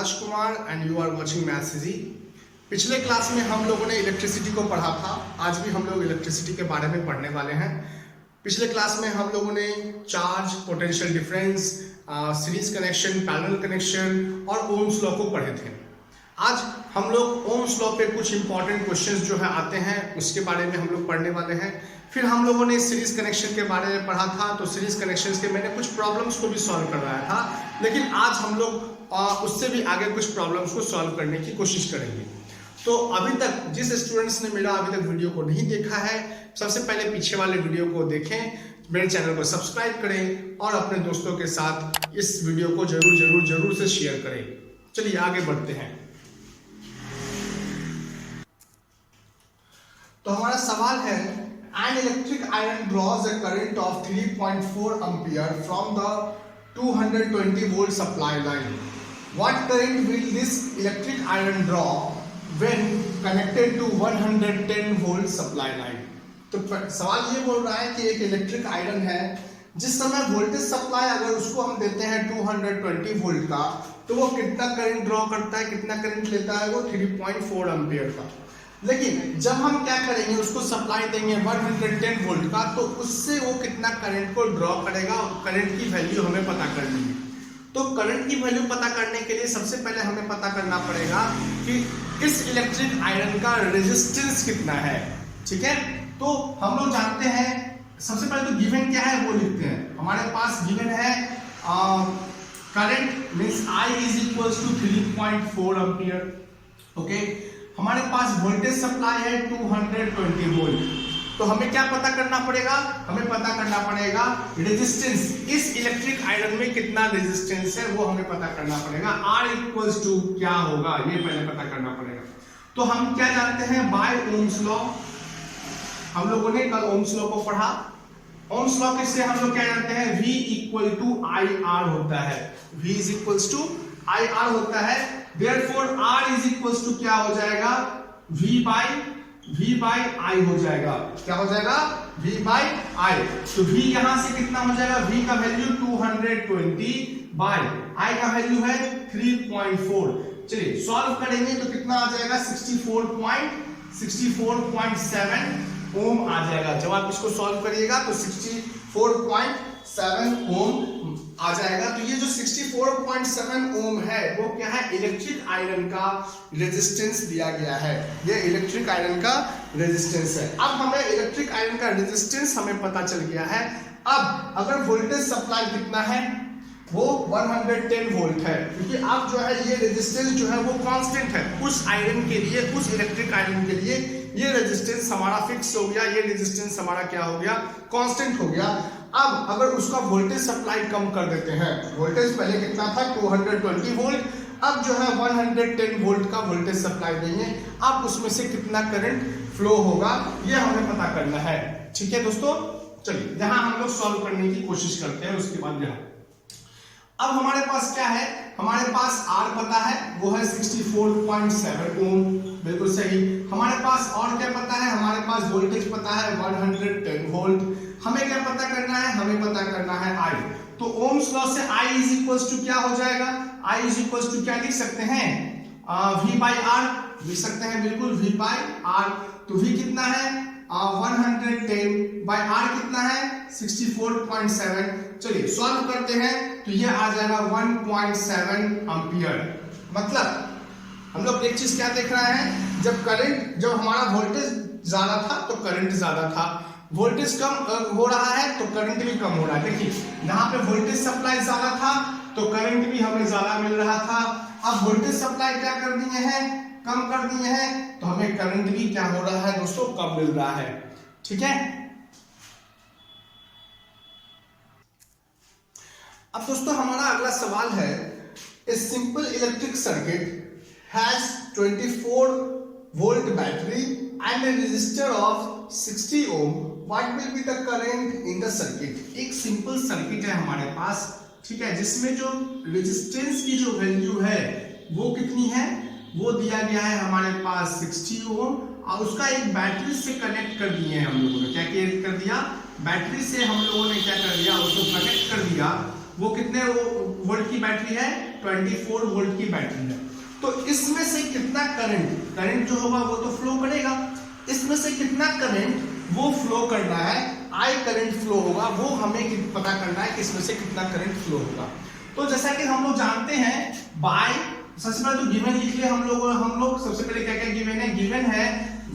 Rajkumar and you are watching maths easy. पिछले class में हम लोगों ने इलेक्ट्रिसिटी को पढ़ा था। आज भी हम लोग इलेक्ट्रिसिटी के बारे में पढ़ने वाले हैं। पिछले क्लास में हम लोगों ने charge, potential difference, series connection, parallel connection और ओम्स लॉ को पढ़े थे। आज हम लोग ओम्स लॉ पे कुछ इंपॉर्टेंट क्वेश्चंस जो है आते हैं उसके बारे में हम लोग पढ़ने वाले हैं। फिर हम लोगों ने सीरीज कनेक्शन के बारे में पढ़ा था, तो सीरीज कनेक्शंस के मैंने कुछ प्रॉब्लम्स को भी सॉल्व करवाया था, लेकिन आज हम लोग उससे भी आगे कुछ प्रॉब्लम्स को सॉल्व करने की कोशिश करेंगे। तो अभी तक जिस स्टूडेंट्स ने मेरा अभी तक वीडियो को नहीं देखा है, सबसे पहले पीछे वाले वीडियो को देखें, मेरे चैनल को सब्सक्राइब करें और अपने दोस्तों के साथ इस वीडियो को जरूर से शेयर करें। चलिए आगे बढ़ते हैं। तो हमारा सवाल है, an electric iron draws a current of 3.4 ampere from the 220 volt supply line. What current will this electric iron draw when connected to 110 volt supply line? तो सवाल ये बोल रहा है कि एक इलेक्ट्रिक आयरन है, जिस समय वोल्टेज सप्लाई अगर उसको हम देते हैं 220 वोल्ट का, तो वो कितना करंट ड्रॉ करता है, कितना करंट लेता है, वो 3.4 एम्पियर का। लेकिन जब हम क्या करेंगे, उसको सप्लाई देंगे 110 वोल्ट का, तो उससे वो कितना करंट को ड्रॉ करेगा, करंट की वैल्यू हमें पता करनी है। तो करंट की वैल्यू पता करने के लिए सबसे पहले हमें पता करना पड़ेगा कि इस इलेक्ट्रिक आयरन का रेजिस्टेंस कितना है। ठीक है, तो हम लोग जानते हैं, सबसे पहले तो गिवन क्या है वो लिखते हैं। हमारे पास गिवन है current means I is equals to 3.4 ampere. Okay, हमारे पास वोल्टेज सप्लाई है 220 वोल्ट। तो हमें क्या पता करना पड़ेगा, हमें पता करना पड़ेगा रेजिस्टेंस, इस इलेक्ट्रिक आयरन में कितना रेजिस्टेंस है वो हमें पता करना पड़ेगा। R इक्वल्स टू क्या होगा ये पहले पता करना पड़ेगा। तो हम क्या जानते हैं, बाय ओम्स लॉ, हम लोगों ने कल ओम्स लॉ को पढ़ा। ओम्स लॉ से हम लोग क्या जानते हैं, V इक्वल टू IR होता है। V is equals to IR होता है। Therefore R is equals to क्या हो जाएगा, V बाई I हो जाएगा। क्या हो जाएगा, V बाई I। तो V यहां से कितना हो जाएगा, V का वैल्यू 220 बाई I का वैल्यू है 3.4। चलिए सॉल्व करेंगे तो कितना आ जाएगा, 64.7 ओम आ जाएगा। जब आप इसको सॉल्व करिएगा तो 64.7 ओम आ जाएगा। तो ये जो 64.7 ओम है वो क्या है, इलेक्ट्रिक आयरन का रेजिस्टेंस दिया गया है। ये इलेक्ट्रिक आयरन का रेजिस्टेंस है। अब हमें इलेक्ट्रिक आयरन का रेजिस्टेंस हमें पता चल गया है। अब अगर वोल्टेज सप्लाई कितना है, वो 110 वोल्ट है, क्योंकि अब जो है ये रेजिस्टेंस जो है वो कांस्टेंट है। उस आयरन के लिए, उस इलेक्ट्रिक आयरन के लिए ये रेजिस्टेंस हमारा फिक्स हो गया, ये रेजिस्टेंस हमारा क्या हो गया, कांस्टेंट हो गया। अब अगर उसका वोल्टेज सप्लाई कम कर देते हैं, वोल्टेज पहले कितना था 220 वोल्ट, अब जो है 110 वोल्ट का वोल्टेज सप्लाई देंगे, अब उसमें से कितना करंट फ्लो होगा ये हमें पता करना है। ठीक है दोस्तों, चलिए यहां हम लोग सॉल्व करने की कोशिश करते हैं। उसके बाद यहां अब हमारे पास क्या है, हमारे पास R पता है, वो है 64.7 ओम, बिल्कुल सही। हमारे पास और क्या पता है, हमारे पास वोल्टेज पता है 110 वोल्ट। हमें क्या पता करना है, हमें पता करना है I। तो ओम्स लॉ से I इज इक्वल्स टू क्या हो जाएगा, I इज इक्वल्स टू क्या लिख सकते हैं, V बाई R लिख सकते हैं, बिल्कुल V बाई R। तो V कितना है 110 बाई R कितना है 64.7। चलिए सॉल्व करते हैं तो ये आ जाएगा 1.7 एम्पियर। मतलब हम लोग एक चीज क्या देख रहे हैं, जब हमारा वोल्टेज ज्यादा था तो करंट ज्यादा था, वोल्टेज कम हो रहा है तो करंट भी कम हो रहा है। देखिए यहाँ पे वोल्टेज सप्लाई ज्यादा था तो करंट भी हमें ज्यादा मिल रहा था। अब वोल्टेज सप्लाई क्या कर दिए हैं, कम कर दिए हैं, तो हमें करंट भी क्या हो रहा है दोस्तों, कम मिल रहा है। ठीक है, अब दोस्तों हमारा अगला सवाल है, a simple electric circuit has 24 volt battery and a resistor of 60 ohm, what will be the current in the circuit. एक सिंपल सर्किट है हमारे पास, ठीक है, जिसमें जो रेजिस्टेंस की जो वैल्यू है वो कितनी है, वो दिया गया है हमारे पास 60 ओम, और उसका एक बैटरी से कनेक्ट कर दिए हैं हम लोगों ने। क्या कर दिया, बैटरी से हम लोगों ने क्या कर दिया, उसको कनेक्ट कर दिया। वो कितने वोल्ट की बैटरी है, 24 वोल्ट की बैटरी है। तो इसमें से कितना करंट जो होगा वो तो फ्लो करेगा, इसमें से कितना करंट वो फ्लो करना है, आई करंट फ्लो होगा, वो हमें पता करना है कि इसमें से कितना करंट फ्लो होगा। तो जैसा कि हम लोग जानते हैं बाय, सबसे पहले तो गिवन लिख लिया हम लोग सबसे पहले क्या क्या गिवन है, गिवन है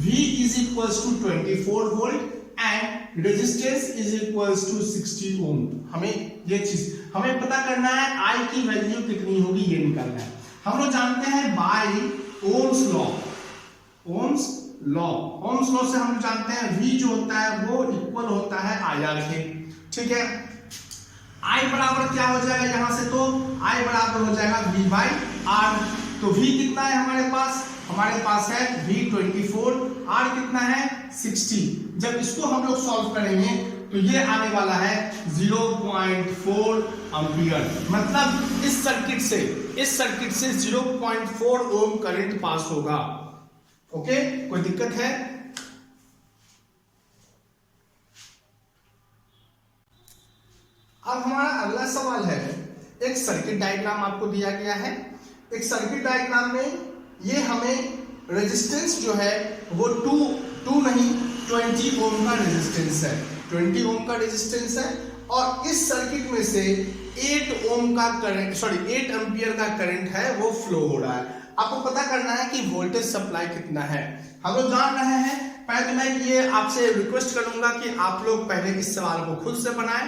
V is equals to 24 volt and resistance is equals to 60 ohm. हमें ये चीज हमें पता करना है, I की वैल्यू कितनी होगी ये निकालना है। हम लोग जानते हैं by ohm's law, ohm's law से हम जानते हैं V जो होता है वो इक्वल होता है IR के, ठीक है। I बराबर क्या हो जाएगा यहाँ से, तो I बराबर हो जाएगा V बाई R। तो V कितना है हमारे पास है V 24, R कितना है 60। जब इसको हम लोग सॉल्व करेंगे तो ये आने वाला है 0.4 एम्पियर। मतलब इस सर्किट से 0.4 ओम करंट पास होगा। ओके, कोई दिक्कत है? अब हमारा अगला सवाल है, एक सर्किट डायग्राम आपको दिया गया है। एक सर्किट डायग्राम में ये हमें रेजिस्टेंस जो है वो 2 नहीं 20 ओम का रेजिस्टेंस है, 20 ओम का रेजिस्टेंस है। और इस सर्किट में से 8 ओम का करंट 8 एम्पियर का करंट है वो फ्लो हो रहा है। आपको पता करना है कि वोल्टेज सप्लाई कितना है। हम लोग जान रहे हैं, पहले तो मैं ये आपसे रिक्वेस्ट करूंगा कि आप लोग पहले इस सवाल को खुद से बनाएं,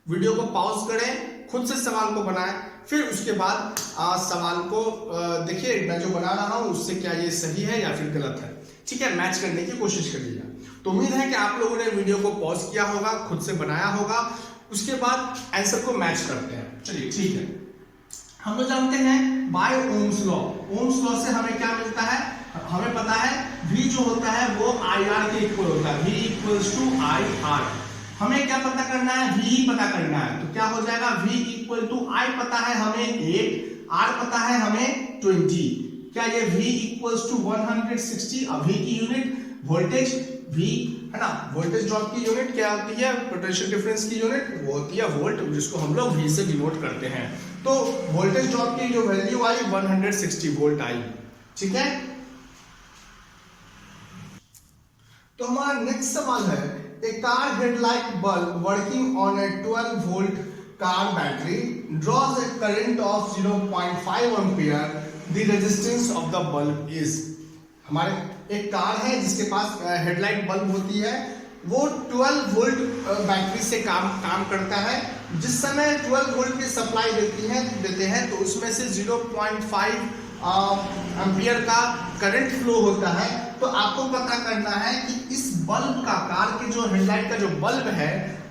वीडियो को पॉज करें, खुद से सवाल को बनाएं, फिर उसके बाद सवाल को देखिए मैं जो बना रहा हूं उससे क्या ये सही है या फिर गलत है, ठीक है। मैच करने की कोशिश करिएगा। तो उम्मीद है कि आप लोगों ने वीडियो को पॉज किया होगा, खुद से बनाया होगा, उसके बाद आंसर को मैच करते हैं। चलिए ठीक है, हम लोग जानते हैं बाय ओम्स लॉ से हमें क्या मिलता है, हमें पता है V जो होता है वो IR के इक्वल होता है, V इक्वल्स टू IR। हमें क्या पता करना है, V ही पता करना है। तो क्या हो जाएगा, V इक्वल टू I पता है हमें 8, R पता है हमें 20। क्या ये V इक्वल्स टू 160, V की यूनिट वोल्टेज V है ना, वोल्टेज ड्रॉप की यूनिट क्या होती है, पोटेंशियल डिफरेंस की यूनिट वो होती है वोल्ट, जिसको हम लोग V से डिनोट करते हैं। तो वोल्टेज ड्रॉप की जो वैल्यू आई 160 वोल्ट आई, ठीक है। तो हमारा नेक्स्ट सवाल है, a car headlight bulb working on a 12 volt car battery draws a current of 0.5 ampere. The resistance of the bulb is, हमारे एक कार है जिसके पास हेडलाइट बल्ब होती है, वो 12 वोल्ट बैटरी से काम करता है। जिस समय 12 वोल्ट की सप्लाई देते हैं तो उसमें से 0.5 एम्पियर का करंट फ्लो होता है। तो आपको पता करना है कि इस बल्ब का, कार के जो हेडलाइट का जो बल्ब है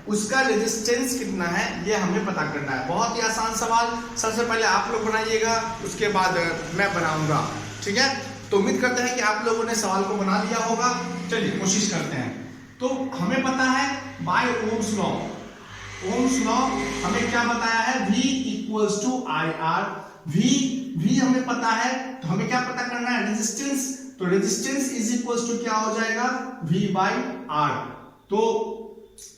उसका रेजिस्टेंस कितना है, ये हमें पता करना है। बहुत ही आसान सवाल, सबसे पहले आप लोग बनाइएगा, उसके बाद मैं बनाऊंगा, ठीक है। तो उम्मीद करते हैं कि आप लोगों ने सवाल को बना लिया होगा। चलिए कोशिश करते हैं। तो हमें पता है बाय ओम्स लॉ हमें क्या बताया है, V equals to IR। V हमें पता है, तो हमें क्या पता करना है, रेजिस्टेंस। तो रेजिस्टेंस इज इक्वल्स टू क्या हो जाएगा, V बाई R। तो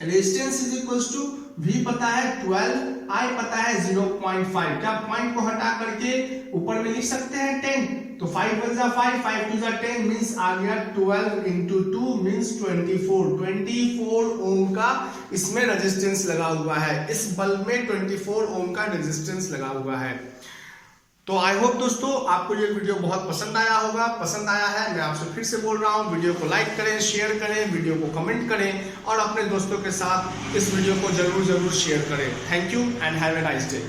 resistance is equals to V पता है 12, I पता है 0.5। क्या पॉइंट को हटा करके ऊपर में लिख सकते हैं 10। तो 5 1 जा 5, 5 2 जा 10 मींस आ गया 12 into 2 मींस 24 ओम का इसमें रेजिस्टेंस लगा हुआ है। इस बल्ब में 24 ओम का रेजिस्टेंस लगा हुआ है। तो आई होप दोस्तों आपको ये वीडियो बहुत पसंद आया होगा। पसंद आया है, मैं आपसे फिर से बोल रहा हूँ, वीडियो को लाइक करें, शेयर करें, वीडियो को कमेंट करें और अपने दोस्तों के साथ इस वीडियो को जरूर शेयर करें। Thank you and have a nice day.